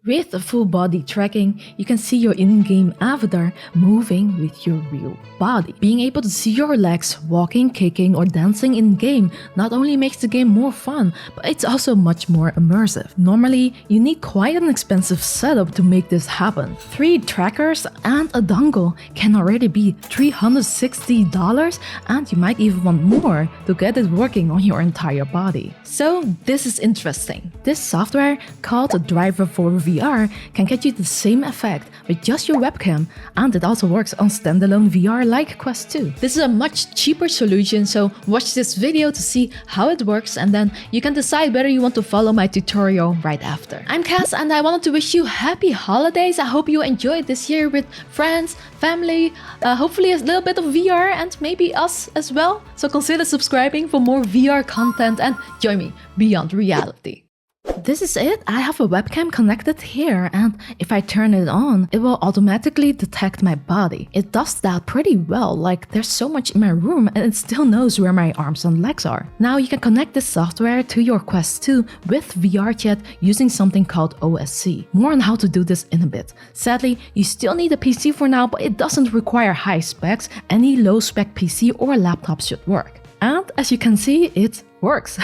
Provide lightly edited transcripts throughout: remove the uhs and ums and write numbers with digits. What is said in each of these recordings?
With full body tracking, you can see your in-game avatar moving with your real body. Being able to see your legs walking, kicking, or dancing in-game not only makes the game more fun, but it's also much more immersive. Normally, you need quite an expensive setup to make this happen. 3 trackers and a dongle can already be $360, and you might even want more to get it working on your entire body. So this is interesting. This software, called a driver for VR, can get you the same effect with just your webcam, and it also works on standalone VR like Quest 2. This is a much cheaper solution, so watch this video to see how it works, and then you can decide whether you want to follow my tutorial right after. I'm Cas, and I wanted to wish you happy holidays. I hope you enjoyed this year with friends, family, hopefully a little bit of VR and maybe us as well. So consider subscribing for more VR content and join me beyond reality. This is it. I have a webcam connected here, and if I turn it on, it will automatically detect my body. It does that pretty well, like there's so much in my room and it still knows where my arms and legs are. Now you can connect this software to your Quest 2 with VR chat using something called OSC. More on how to do this in a bit. Sadly, you still need a PC for now, but it doesn't require high specs. Any low spec PC or laptop should work. And as you can see, it works.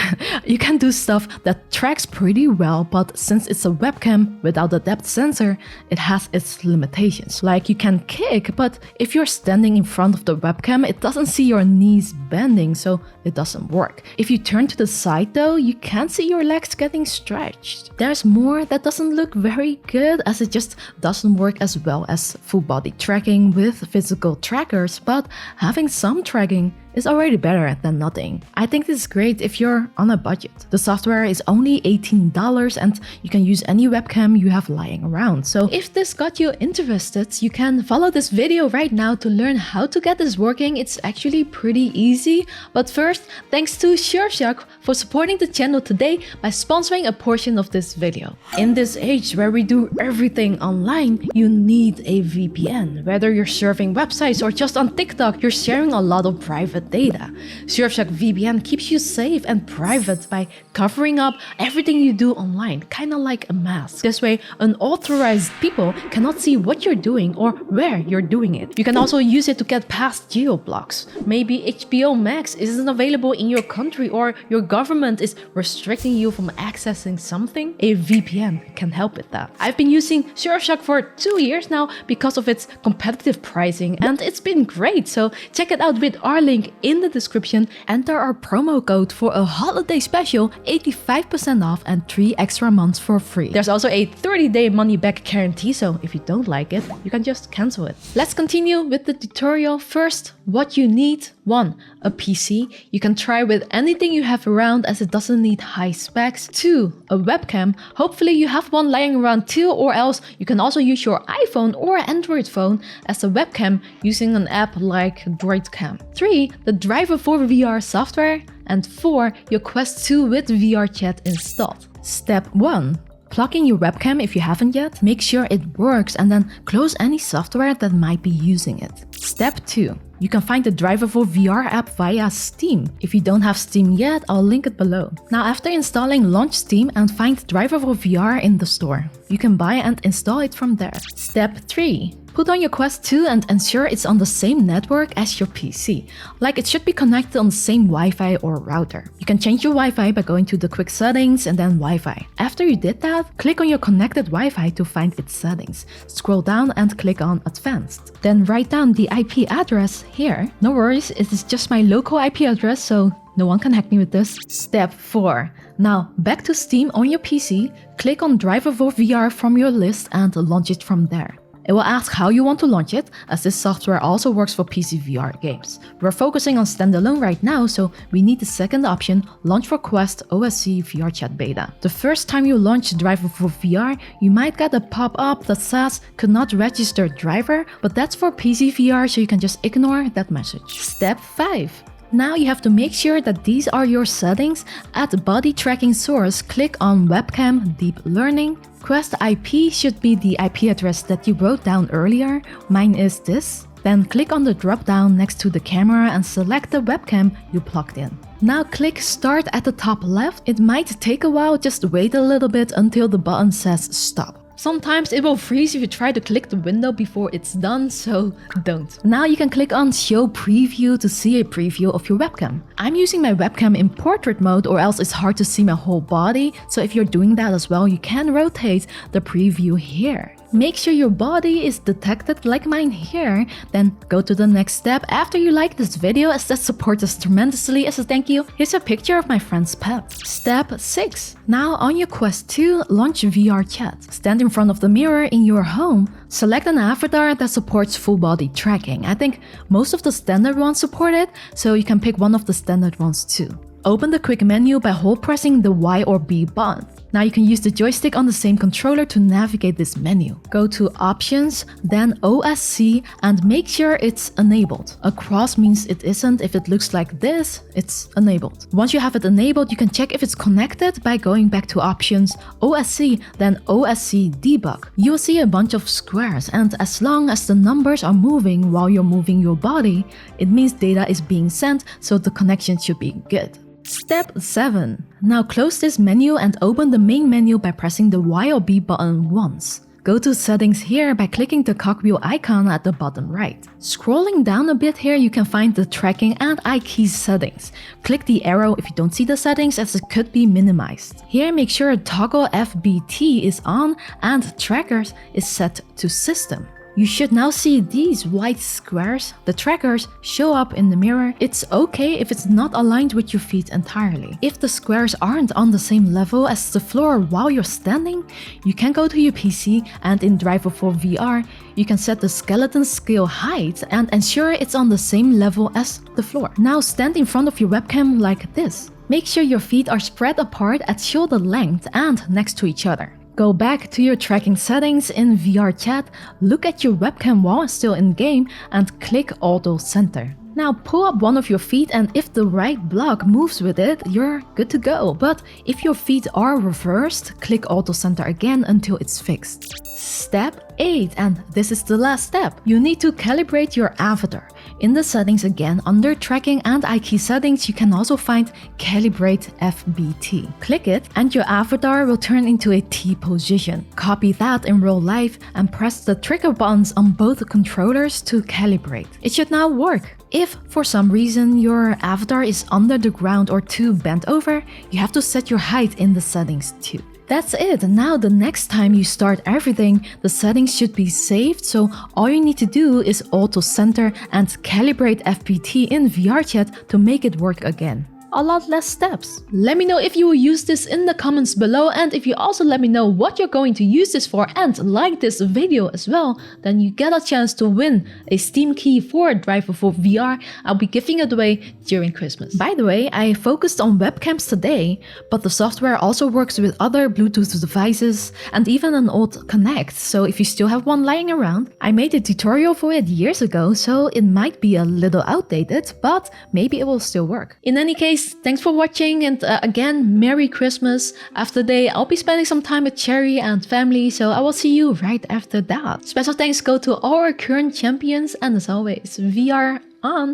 You can do stuff that tracks pretty well, but since it's a webcam without a depth sensor, it has its limitations. Like you can kick, but if you're standing in front of the webcam, it doesn't see your knees bending, so it doesn't work. If you turn to the side though, you can see your legs getting stretched. There's more that doesn't look very good, as it just doesn't work as well as full body tracking with physical trackers, but having some tracking is already better than nothing. I think this is great if you're on a budget. The software is only $18 and you can use any webcam you have lying around. So if this got you interested, you can follow this video right now to learn how to get this working. It's actually pretty easy. But first, thanks to Surfshark for supporting the channel today by sponsoring a portion of this video. In this age where we do everything online, you need a VPN. Whether you're surfing websites or just on TikTok, you're sharing a lot of private data. Surfshark VPN keeps you safe and private by covering up everything you do online, kinda like a mask. This way, unauthorized people cannot see what you're doing or where you're doing it. You can also use it to get past geo-blocks. Maybe HBO Max isn't available in your country or your government is restricting you from accessing something. A VPN can help with that. I've been using Surfshark for 2 years now because of its competitive pricing, and it's been great, so check it out with our link in the description. Enter our promo code for a holiday special, 85% off and 3 extra months for free. There's also a 30-day money-back guarantee, so if you don't like it, you can just cancel it. Let's continue with the tutorial. First, what you need. 1. A PC. You can try with anything you have around as it doesn't need high specs. 2. A webcam. Hopefully you have one lying around too, or else you can also use your iPhone or Android phone as a webcam using an app like Droidcam. 3. The driver for VR software. And 4. Your Quest 2 with VR chat installed. Step 1. Plug in your webcam if you haven't yet. Make sure it works and then close any software that might be using it. Step 2. You can find the driver for VR app via Steam. If you don't have Steam yet, I'll link it below. Now after installing, launch Steam and find driver for VR in the store. You can buy and install it from there. Step 3. Put on your Quest 2 and ensure it's on the same network as your PC. Like it should be connected on the same Wi-Fi or router. You can change your Wi-Fi by going to the quick settings and then Wi-Fi. After you did that, click on your connected Wi-Fi to find its settings. Scroll down and click on Advanced. Then write down the IP address here. No worries, it is just my local IP address, so no one can hack me with this. Step 4. Now back to Steam on your PC, click on driver for VR from your list and launch it from there. It will ask how you want to launch it, as this software also works for PC VR games. We're focusing on standalone right now, so we need the second option, Launch for Quest OSC VR Chat Beta. The first time you launch driver for VR, you might get a pop-up that says could not register driver, but that's for PC VR, so you can just ignore that message. Step 5. Now you have to make sure that these are your settings. At body tracking source, click on webcam deep learning. Quest IP should be the IP address that you wrote down earlier. Mine is this. Then click on the drop down next to the camera and select the webcam you plugged in. Now click start at the top left. It might take a while, just wait a little bit until the button says stop. Sometimes it will freeze if you try to click the window before it's done, so don't. Now you can click on show preview to see a preview of your webcam. I'm using my webcam in portrait mode or else it's hard to see my whole body, so if you're doing that as well, you can rotate the preview here. Make sure your body is detected like mine here, then go to the next step after you like this video, as that supports us tremendously. As a thank you, here's a picture of my friend's pet. Step 6. Now on your Quest 2, launch VR chat. Stand in front of the mirror in your home, select an avatar that supports full body tracking. I think most of the standard ones support it, so you can pick one of the standard ones too. Open the quick menu by hold pressing the Y or B button. Now you can use the joystick on the same controller to navigate this menu. Go to Options, then OSC, and make sure it's enabled. A cross means it isn't. If it looks like this, it's enabled. Once you have it enabled, you can check if it's connected by going back to Options, OSC, then OSC Debug. You'll see a bunch of squares, and as long as the numbers are moving while you're moving your body, it means data is being sent, so the connection should be good. Step 7. Now close this menu and open the main menu by pressing the Y or B button once. Go to Settings here by clicking the cogwheel icon at the bottom right. Scrolling down a bit here, you can find the tracking and iKeys settings. Click the arrow if you don't see the settings, as it could be minimized. Here, make sure toggle FBT is on and trackers is set to system. You should now see these white squares, the trackers, show up in the mirror. It's okay if it's not aligned with your feet entirely. If the squares aren't on the same level as the floor while you're standing, you can go to your PC and in Driver for VR, you can set the skeleton scale height and ensure it's on the same level as the floor. Now stand in front of your webcam like this. Make sure your feet are spread apart at shoulder length and next to each other. Go back to your tracking settings in VR chat, look at your webcam while still in game, and click Auto Center. Now pull up one of your feet, and if the right block moves with it, you're good to go. But if your feet are reversed, click Auto Center again until it's fixed. Step 8, and this is the last step. You need to calibrate your avatar. In the settings again, under tracking and iKey settings, you can also find Calibrate FBT. Click it and your avatar will turn into a T position. Copy that in real life and press the trigger buttons on both controllers to calibrate. It should now work. If for some reason your avatar is under the ground or too bent over, you have to set your height in the settings too. That's it. Now the next time you start everything, the settings should be saved, so all you need to do is auto center and calibrate FBT in VR chat to make it work again. A lot less steps. Let me know if you will use this in the comments below, and if you also let me know what you're going to use this for and like this video as well, then you get a chance to win a Steam key for Driver for VR. I'll be giving it away during Christmas. By the way, I focused on webcams today, but the software also works with other Bluetooth devices and even an old Connect, so if you still have one lying around, I made a tutorial for it years ago, so it might be a little outdated, but maybe it will still work. In any case, thanks for watching, and again, Merry Christmas. After the day, I'll be spending some time with Chary and family, so I will see you right after that. Special thanks go to all our current champions, and as always, VR on!